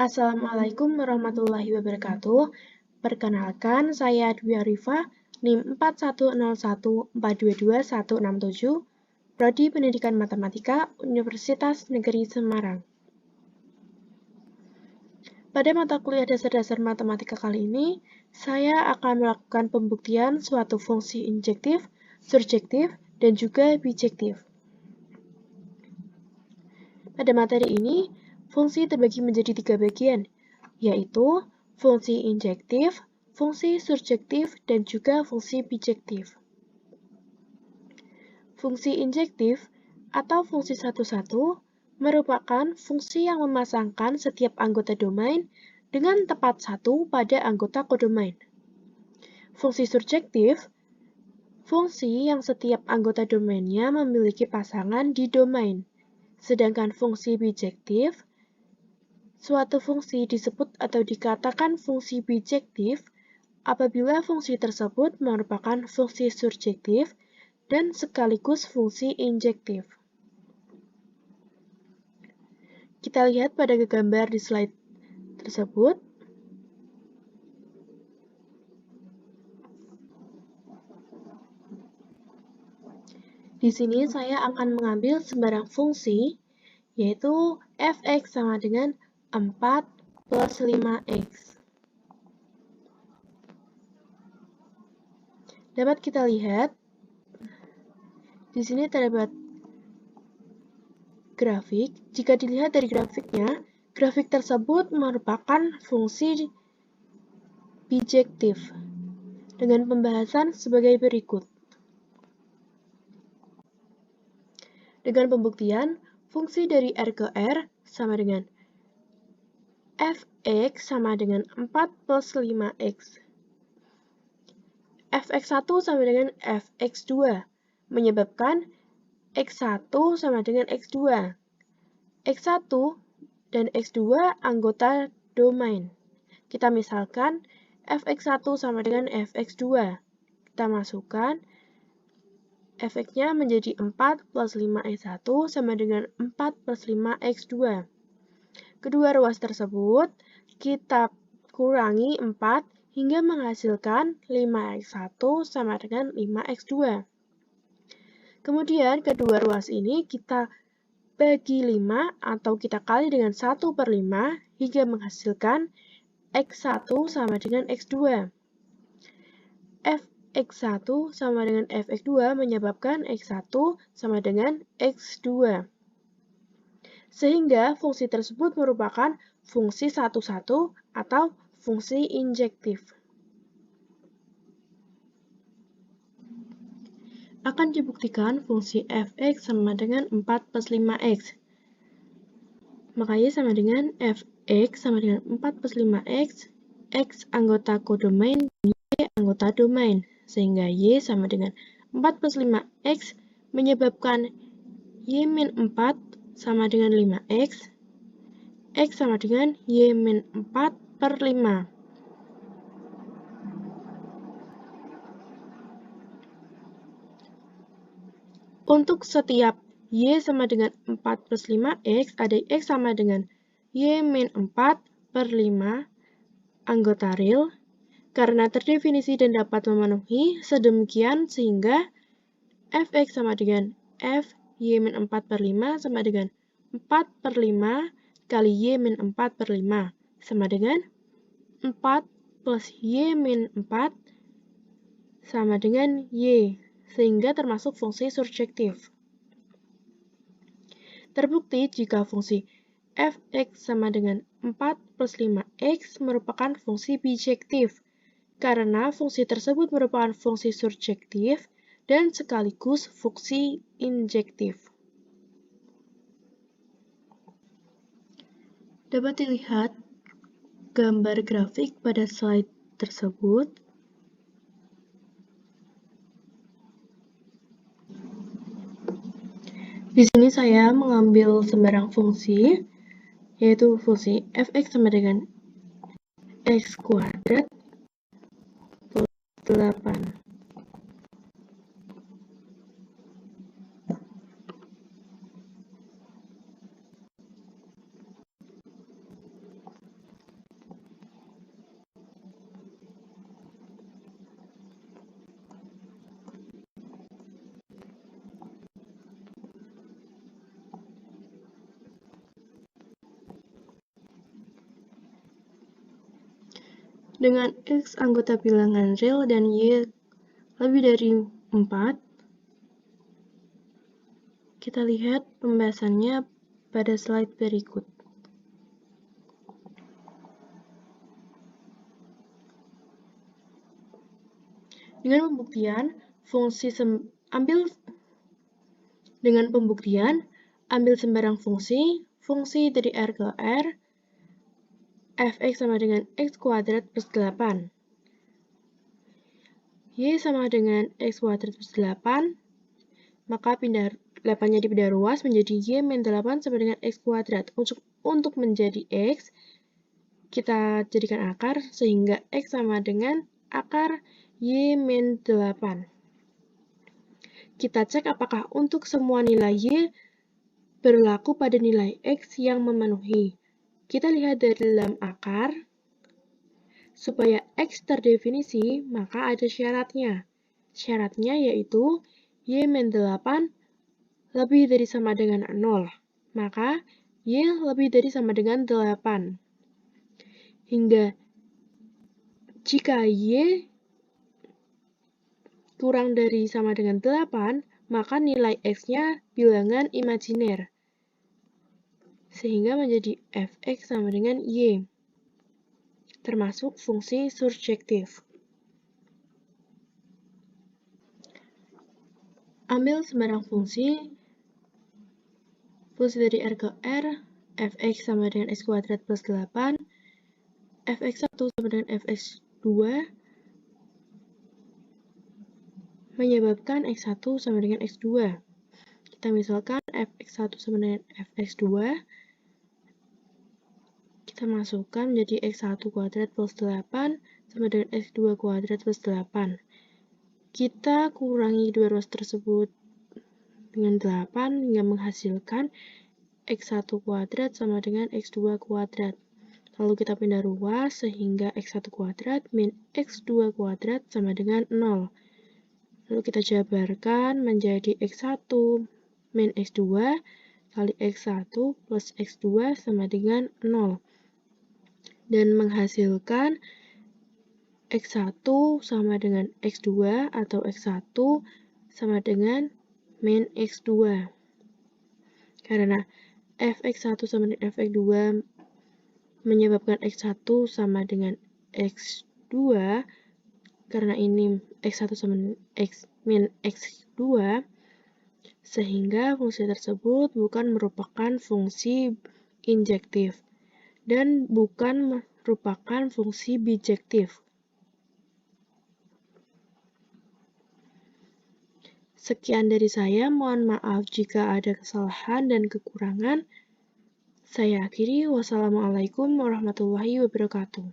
Assalamualaikum warahmatullahi wabarakatuh. Perkenalkan, saya Dwi Arifah, NIM 4101422167, Prodi Pendidikan Matematika, Universitas Negeri Semarang. Pada mata kuliah dasar-dasar matematika kali ini, saya akan melakukan pembuktian suatu fungsi injektif, surjektif, dan juga bijektif. Pada materi ini, fungsi terbagi menjadi 3 bagian, yaitu fungsi injektif, fungsi surjektif, dan juga fungsi bijektif. Fungsi injektif atau fungsi satu-satu merupakan fungsi yang memasangkan setiap anggota domain dengan tepat satu pada anggota kodomain. Fungsi surjektif, fungsi yang setiap anggota domainnya memiliki pasangan di domain. Sedangkan fungsi bijektif, suatu fungsi disebut atau dikatakan fungsi bijektif apabila fungsi tersebut merupakan fungsi surjektif dan sekaligus fungsi injektif. Kita lihat pada gambar di slide tersebut. Di sini saya akan mengambil sembarang fungsi, yaitu f(x) sama dengan 4 plus 5x. Dapat kita lihat, di sini terdapat grafik. Jika dilihat dari grafiknya, grafik tersebut merupakan fungsi bijektif dengan pembahasan sebagai berikut. Dengan pembuktian, fungsi dari R ke R sama dengan f(x) sama dengan 4 plus 5x. fx1 sama dengan fx2, menyebabkan x1 sama dengan x2. x1 dan x2 anggota domain. Kita misalkan fx1 sama dengan fx2. Kita masukkan fx-nya menjadi 4 plus 5x1 sama dengan 4 plus 5x2. Kedua ruas tersebut kita kurangi 4 hingga menghasilkan 5x1 sama dengan 5x2. Kemudian kedua ruas ini kita bagi 5 atau kita kali dengan 1 per 5 hingga menghasilkan x1 sama dengan x2. Fx1 sama dengan fx2 menyebabkan x1 sama dengan x2. Sehingga fungsi tersebut merupakan fungsi satu-satu atau fungsi injektif. Akan dibuktikan fungsi fx sama dengan 4 plus 5x. Maka y sama dengan fx sama dengan 4 plus 5x, x anggota kodomain, y anggota domain. Sehingga y sama dengan 4 plus 5x menyebabkan y min 4 sama dengan 5x, x sama dengan y min 4 per 5. Untuk setiap y sama dengan 4 plus 5x, ada x sama dengan y min 4 per 5 anggota real, karena terdefinisi dan dapat memenuhi sedemikian sehingga fx sama dengan f y min 4 per 5 sama dengan 4 per 5 kali y min 4 per 5 sama dengan 4 plus y min 4 sama dengan y, sehingga termasuk fungsi surjektif. Terbukti jika fungsi fx sama dengan 4 plus 5x merupakan fungsi bijektif, karena fungsi tersebut merupakan fungsi surjektif dan sekaligus fungsi injektif. Dapat dilihat gambar grafik pada slide tersebut. Di sini saya mengambil sembarang fungsi, yaitu fungsi fx sama dengan x kuadrat plus 8. Dengan X anggota bilangan real dan Y lebih dari 4, kita lihat pembahasannya pada slide berikut. Dengan pembuktian, ambil sembarang fungsi dari R ke R, fx sama dengan x kuadrat plus 8. Y sama dengan x kuadrat plus 8, maka 8-nya dipindah ruas menjadi Y min 8 sama dengan x kuadrat. Untuk menjadi x, kita jadikan akar, sehingga x sama dengan akar Y min 8. Kita cek apakah untuk semua nilai Y berlaku pada nilai X yang memenuhi. Kita lihat dari dalam akar, supaya X terdefinisi, maka ada syaratnya. Syaratnya yaitu Y min 8 lebih dari sama dengan 0. Maka Y lebih dari sama dengan 8. Hingga jika Y kurang dari sama dengan 8, maka nilai X-nya bilangan imajiner. Sehingga menjadi fx sama dengan Y, termasuk fungsi surjektif. Ambil sembarang fungsi dari R ke R, fx sama dengan x kuadrat plus 8, fx1 sama dengan fx2, menyebabkan x1 sama dengan x2. Kita misalkan fx1 sama dengan fx2, kita masukkan menjadi x1 kuadrat plus 8 sama dengan x2 kuadrat plus 8. Kita kurangi dua ruas tersebut dengan 8 hingga menghasilkan x1 kuadrat sama dengan x2 kuadrat. Lalu kita pindah ruas sehingga x1 kuadrat min x2 kuadrat sama dengan 0. Lalu kita jabarkan menjadi x1 min x2 kali x1 plus x2 sama dengan 0. Dan menghasilkan x1 sama dengan x2 atau x1 sama dengan min x2. Karena fx1 sama dengan fx2 menyebabkan x1 sama dengan x2, karena ini x1 sama dengan x min x2, sehingga fungsi tersebut bukan merupakan fungsi injektif dan bukan merupakan fungsi bijektif. Sekian dari saya, mohon maaf jika ada kesalahan dan kekurangan. Saya akhiri, wassalamualaikum warahmatullahi wabarakatuh.